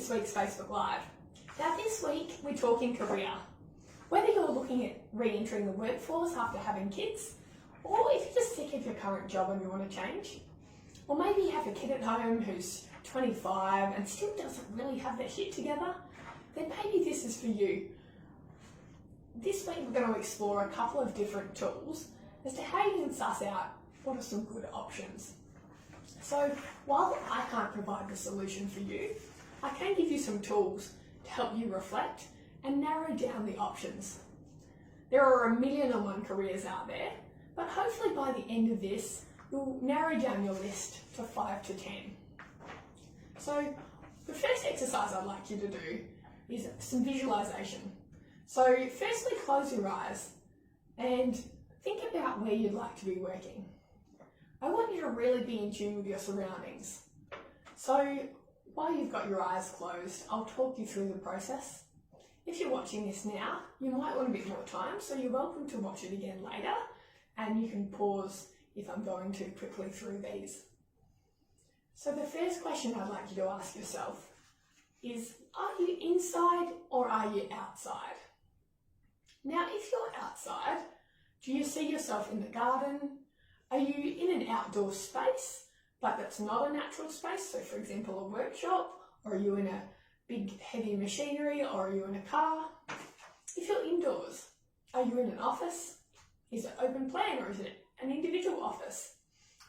this week's Facebook Live. Now this week we're talking career. Whether you're looking at re-entering the workforce after having kids, or if you're just sick of your current job and you want to change, or maybe you have a kid at home who's 25 and still doesn't really have their shit together, then maybe this is for you. This week we're going to explore a couple of different tools as to how you can suss out what are some good options. So while I can't provide the solution for you, I can give you some tools to help you reflect and narrow down the options. There are 1,000,001 careers out there, but hopefully by the end of this, you'll narrow down your list to 5 to 10. So the first exercise I'd like you to do is some visualization. So firstly, close your eyes and think about where you'd like to be working. I want you to really be in tune with your surroundings. So while you've got your eyes closed, I'll talk you through the process. If you're watching this now, you might want a bit more time, so you're welcome to watch it again later, and you can pause if I'm going too quickly through these. So the first question I'd like you to ask yourself is, are you inside or are you outside? Now, if you're outside, do you see yourself in the garden? Are you in an outdoor space, but that's not a natural space? So for example, a workshop, or are you in a big heavy machinery, or are you in a car? If you're indoors, are you in an office? Is it open plan or is it an individual office?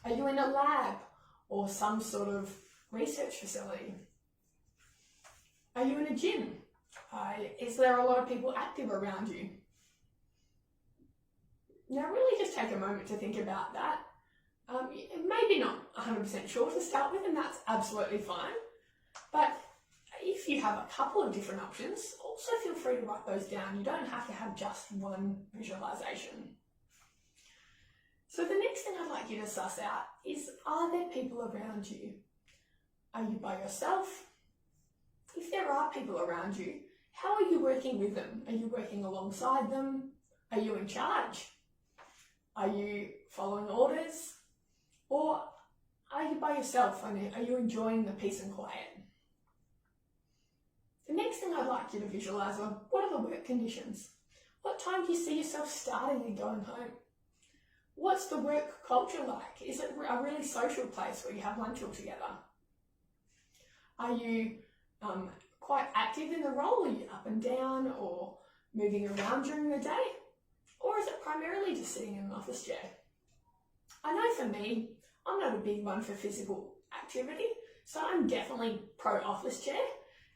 Are you in a lab or some sort of research facility? Are you in a gym? Is there a lot of people active around you? Now really just take a moment to think about that. Maybe not 100% sure to start with, and that's absolutely fine. But if you have a couple of different options, also feel free to write those down. You don't have to have just one visualization. So the next thing I'd like you to suss out is, are there people around you? Are you by yourself? If there are people around you, how are you working with them? Are you working alongside them? Are you in charge? Are you following orders? Or are you by yourself and are you enjoying the peace and quiet? The next thing I'd like you to visualise are, what are the work conditions? What time do you see yourself starting and going home? What's the work culture like? Is it a really social place where you have lunch all together? Are you quite active in the role? Are you up and down or moving around during the day? Or is it primarily just sitting in an office chair? I know for me, I'm not a big one for physical activity, so I'm definitely pro office chair,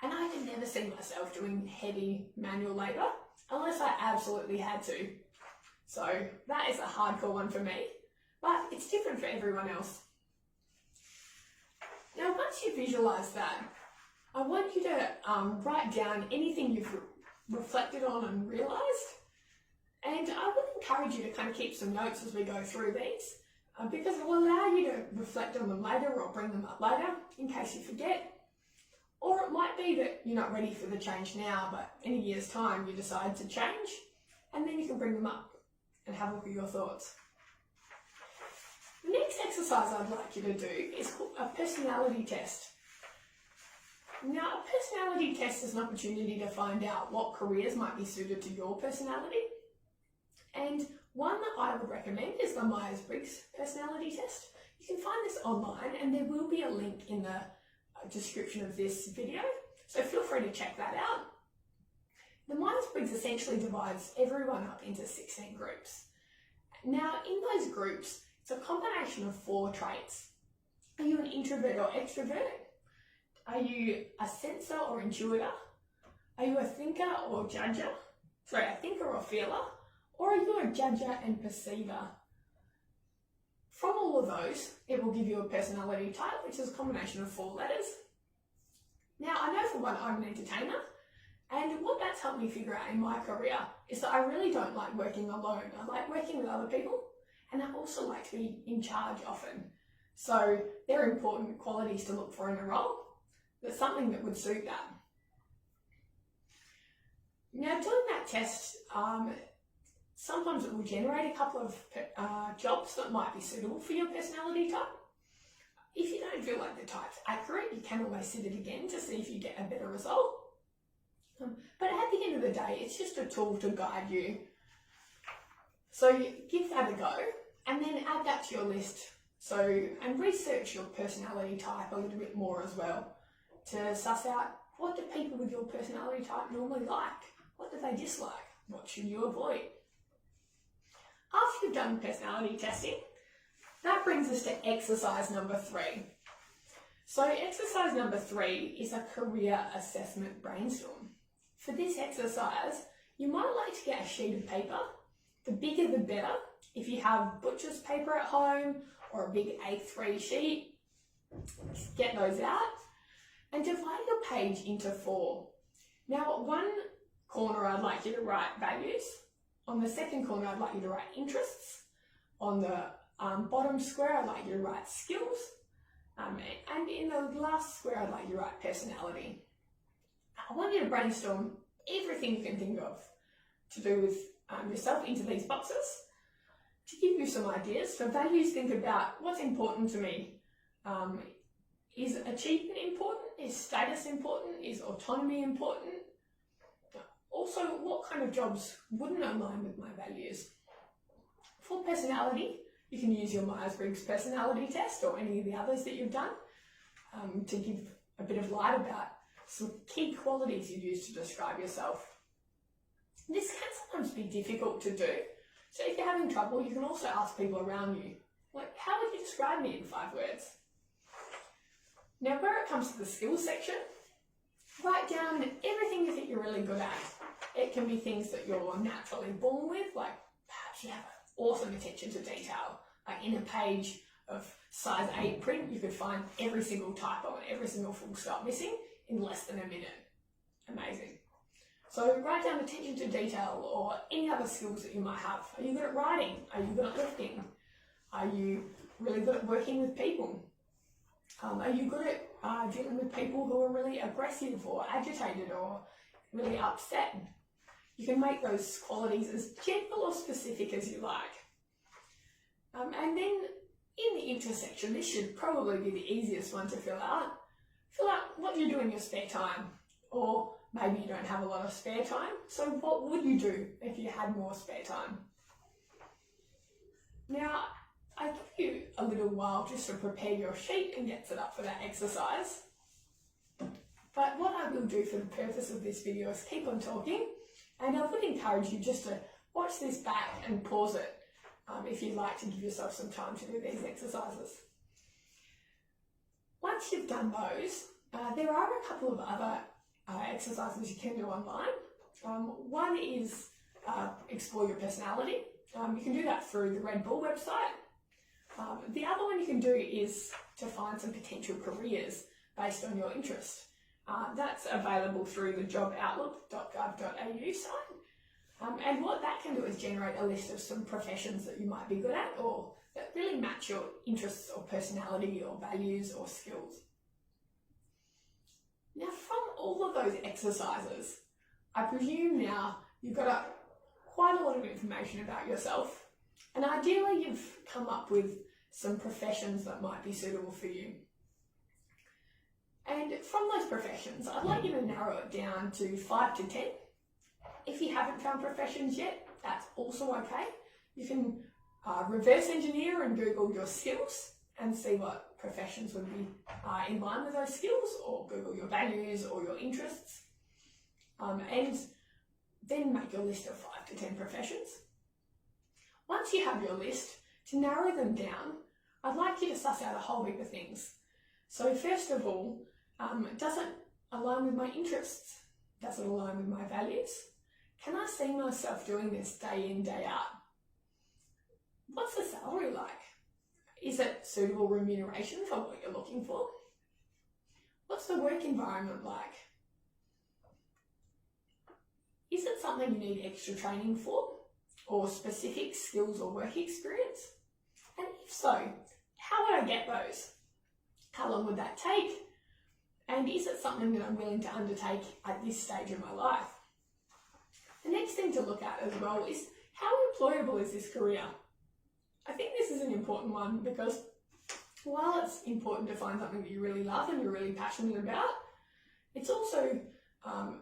and I can never see myself doing heavy manual labour unless I absolutely had to. So that is a hardcore one for me, but it's different for everyone else. Now once you visualise that, I want you to write down anything you've reflected on and realised. And I would encourage you to kind of keep some notes as we go through these, because it will allow you to reflect on them later or bring them up later in case you forget. Or it might be that you're not ready for the change now, but in a year's time you decide to change, and then you can bring them up and have a look at your thoughts. The next exercise I'd like you to do is called a personality test. Now, a personality test is an opportunity to find out what careers might be suited to your personality. And one that I would recommend is the Myers-Briggs personality test. You can find this online, and there will be a link in the description of this video, so feel free to check that out. The Myers-Briggs essentially divides everyone up into 16 groups. Now in those groups, it's a combination of 4 traits. Are you an introvert or extrovert? Are you a sensor or intuitor? Are you a thinker or judger? Sorry, a thinker or feeler? Or are you a judger and perceiver? From all of those, it will give you a personality type, which is a combination of 4 letters. Now, I know for one, I'm an entertainer, and what that's helped me figure out in my career is that I really don't like working alone. I like working with other people, and I also like to be in charge often. So they're important qualities to look for in a role. There's something that would suit that. Now, doing that test, sometimes it will generate a couple of jobs that might be suitable for your personality type. if you don't feel like the type's accurate, you can always sit it again to see if you get a better result. But at the end of the day, it's just a tool to guide you. So give that a go and then add that to your list. And research your personality type a little bit more as well to suss out, what do people with your personality type normally like? What do they dislike? What should you avoid? After you've done personality testing, that brings us to exercise number 3. So exercise number 3 is a career assessment brainstorm. For this exercise, you might like to get a sheet of paper. The bigger the better. If you have butcher's paper at home or a big A3 sheet, get those out and divide your page into 4. Now, one corner I'd like you to write values. On the second corner, I'd like you to write interests. On the bottom square, I'd like you to write skills. And in the last square, I'd like you to write personality. I want you to brainstorm everything you can think of to do with yourself into these boxes. To give you some ideas, for values, think about what's important to me. Is achievement important? Is status important? Is autonomy important? Also, what kind of jobs wouldn't align with my values? For personality, you can use your Myers-Briggs personality test or any of the others that you've done to give a bit of light about some key qualities you use to describe yourself. This can sometimes be difficult to do. So if you're having trouble, you can also ask people around you, like, how would you describe me in 5 words? Now, where it comes to the skills section, write down everything you think you're really good at. It can be things that you're naturally born with, like perhaps you have an awesome attention to detail. Like in a page of size 8 print, you could find every single typo and every single full stop missing in less than a minute. Amazing. So write down attention to detail or any other skills that you might have. Are you good at writing? Are you good at lifting? Are you really good at working with people? Are you good at dealing with people who are really aggressive or agitated or really upset? You can make those qualities as general or specific as you like. And then in the intersection, this should probably be the easiest one to fill out. Fill out what you do in your spare time, or maybe you don't have a lot of spare time, so what would you do if you had more spare time? Now, I give you a little while just to prepare your sheet and get set up for that exercise. But what I will do for the purpose of this video is keep on talking, and I would encourage you just to watch this back and pause it if you'd like to give yourself some time to do these exercises. Once you've done those, there are a couple of other exercises you can do online. One is explore your personality. You can do that through the Red Bull website. The other one you can do is to find some potential careers based on your interest. That's available through the joboutlook.gov.au site. And what that can do is generate a list of some professions that you might be good at or that really match your interests or personality or values or skills. Now, from all of those exercises, I presume now you've got quite a lot of information about yourself, and ideally you've come up with some professions that might be suitable for you. And from those professions, I'd like you to narrow it down to 5 to 10. If you haven't found professions yet, that's also okay. You can reverse engineer and Google your skills and see what professions would be in line with those skills, or Google your values or your interests. And then make your list of 5 to 10 professions. Once you have your list, to narrow them down, I'd like you to suss out a whole heap of things. So first of all, does it align with my interests? Does it align with my values? Can I see myself doing this day in, day out? What's the salary like? Is it suitable remuneration for what you're looking for? What's the work environment like? Is it something you need extra training for, or specific skills or work experience? And if so, how would I get those? How long would that take? And is it something that I'm willing to undertake at this stage of my life? The next thing to look at as well is, how employable is this career? I think this is an important one because while it's important to find something that you really love and you're really passionate about, it's also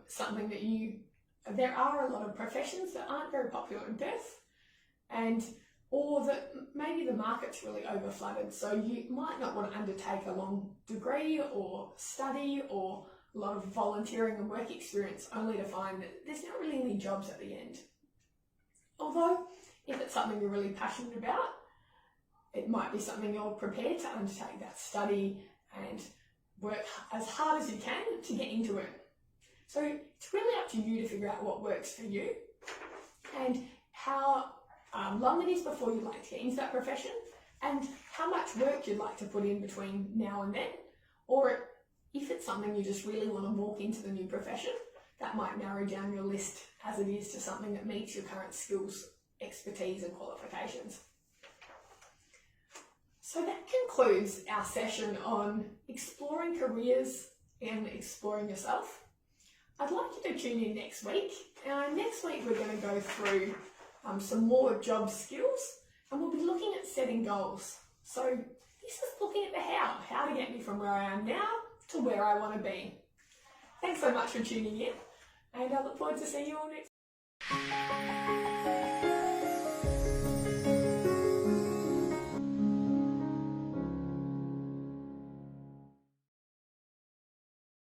something that there are a lot of professions that aren't very popular in Perth, or that maybe the market's really overflooded, so you might not want to undertake a long degree or study or a lot of volunteering and work experience only to find that there's not really any jobs at the end. Although, if it's something you're really passionate about, it might be something you're prepared to undertake that study and work as hard as you can to get into it. So it's really up to you to figure out what works for you and how long it is before you'd like to get into that profession and how much work you'd like to put in between now and then. Or if it's something you just really want to walk into the new profession, that might narrow down your list as it is to something that meets your current skills, expertise and qualifications. So that concludes our session on exploring careers and exploring yourself. I'd like you to tune in next week. Next week we're going to go through some more job skills and we'll be looking at setting goals. So this is looking at the how to get me from where I am now to where I want to be. Thanks so much for tuning in and I look forward to seeing you all next week.